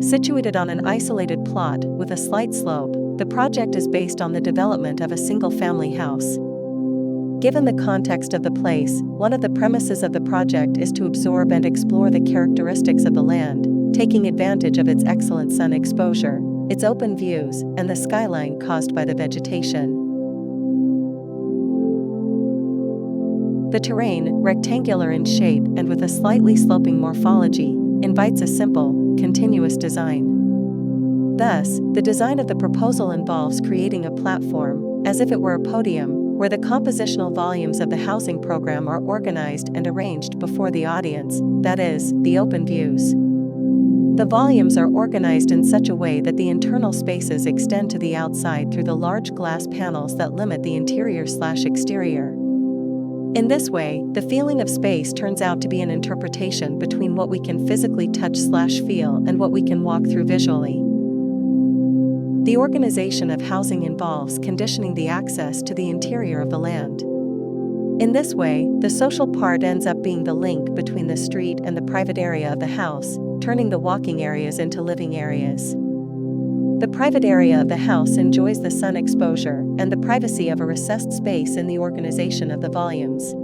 Situated on an isolated plot with a slight slope, the project is based on the development of a single-family house. Given the context of the place, one of the premises of the project is to absorb and explore the characteristics of the land, taking advantage of its excellent sun exposure, its open views, and the skyline caused by the vegetation. The terrain, rectangular in shape and with a slightly sloping morphology, invites a simple, continuous design. Thus, the design of the proposal involves creating a platform, as if it were a podium, where the compositional volumes of the housing program are organized and arranged before the audience, that is, the open views. The volumes are organized in such a way that the internal spaces extend to the outside through the large glass panels that limit the interior/exterior. In this way, the feeling of space turns out to be an interpretation between what we can physically touch/feel and what we can walk through visually. The organization of housing involves conditioning the access to the interior of the land. In this way, the social part ends up being the link between the street and the private area of the house, turning the walking areas into living areas. The private area of the house enjoys the sun exposure and the privacy of a recessed space in the organization of the volumes.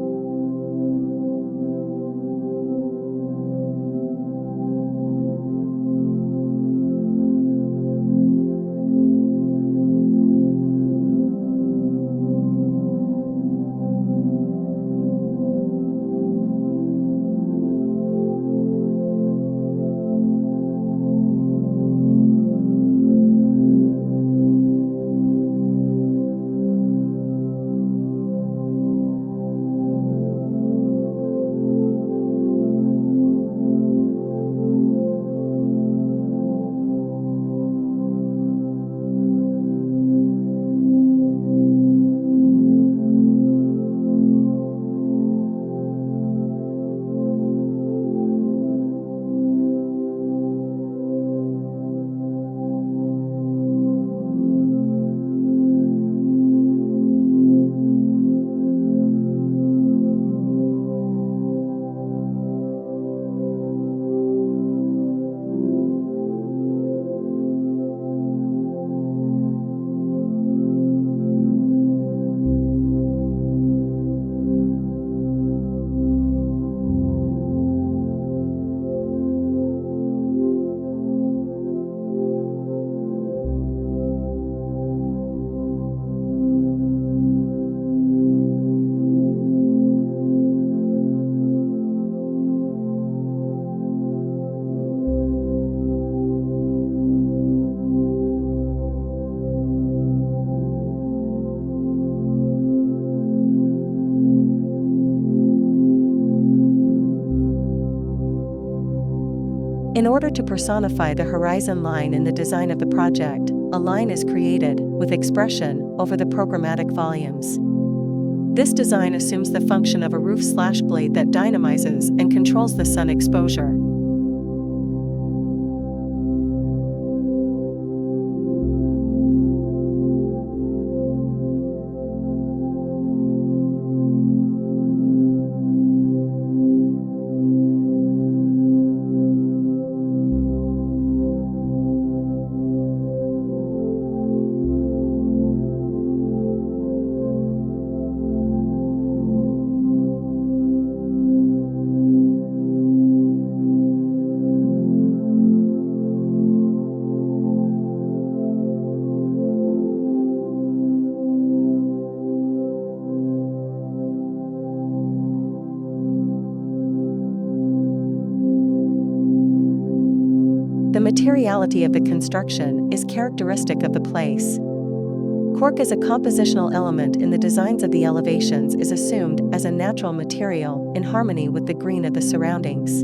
In order to personify the horizon line in the design of the project, a line is created, with expression, over the programmatic volumes. This design assumes the function of a roof/blade that dynamizes and controls the sun exposure. The materiality of the construction is characteristic of the place. Cork as a compositional element in the designs of the elevations is assumed as a natural material in harmony with the green of the surroundings.